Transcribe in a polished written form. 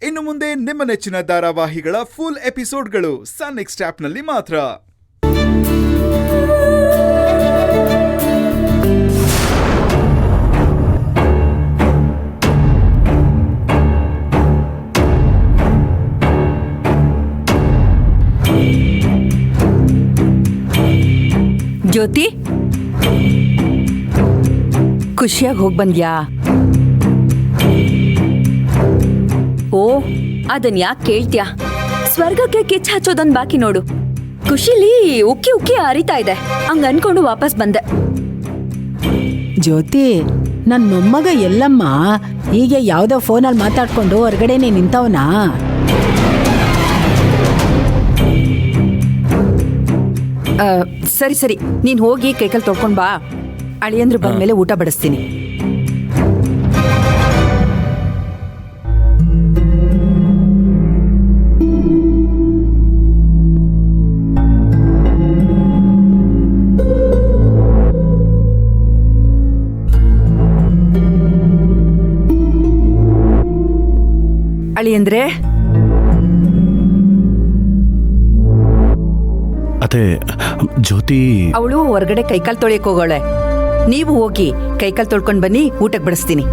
ಇನ್ನು ಮುಂದೆ ನಿಮ್ಮ ನೆಚ್ಚಿನ ಧಾರಾವಾಹಿಗಳ ಫುಲ್ ಎಪಿಸೋಡ್ಗಳು ಸನ್ ನೆಕ್ಸ್ಟ್ ಆಪ್ನಲ್ಲಿ ಮಾತ್ರ. ಜ್ಯೋತಿ, ಖುಷಿಯಾಗಿ ಹೋಗಿ ಬಂದ್ಯಾ? ಓ, ಅದನ್ ಯಾಕೆ ಕೇಳ್ತ್ಯಾ? ಸ್ವರ್ಗಕ್ಕೆ ಕಿಚ್ಚ ಹಚ್ಚೋದೊಂದ್ ಬಾಕಿ ನೋಡು. ಖುಷಿಲಿ ಉಕ್ಕಿ ಉಕ್ಕಿ ಹರಿತಾ ಇದೆ. ಹಂಗ ಅನ್ಕೊಂಡು ವಾಪಸ್ ಬಂದೆ. ಜ್ಯೋತಿ, ನನ್ ಮೊಮ್ಮಗ ಎಲ್ಲಮ್ಮ ಹೀಗೆ ಯಾವ್ದೋ ಫೋನಲ್ಲಿ ಮಾತಾಡ್ಕೊಂಡು ಹೊರಗಡೆನೆ ನಿಂತವನಾ? ಸರಿ ಸರಿ, ನೀನ್ ಹೋಗಿ ಕೈಕಲ್ ತೊಳ್ಕೊಂಡ್ ಬಾ. ಅಳಿಯಂದ್ರು ಬಂದ್ಮೇಲೆ ಊಟ ಬಡಿಸ್ತೀನಿ. ಅಳಿಯಂದ್ರೆ, ಅದೇ ಜ್ಯೋತಿ ಅವಳು ಹೊರಗಡೆ ಕೈಕಾಲ್ ತೊಳೆಯಕ್ ಹೋಗೋಳೆ. ನೀವು ಹೋಗಿ ಕೈಕಾಲ್ ತೊಳ್ಕೊಂಡ್ ಬನ್ನಿ, ಊಟಕ್ಕೆ ಬಡಿಸ್ತೀನಿ.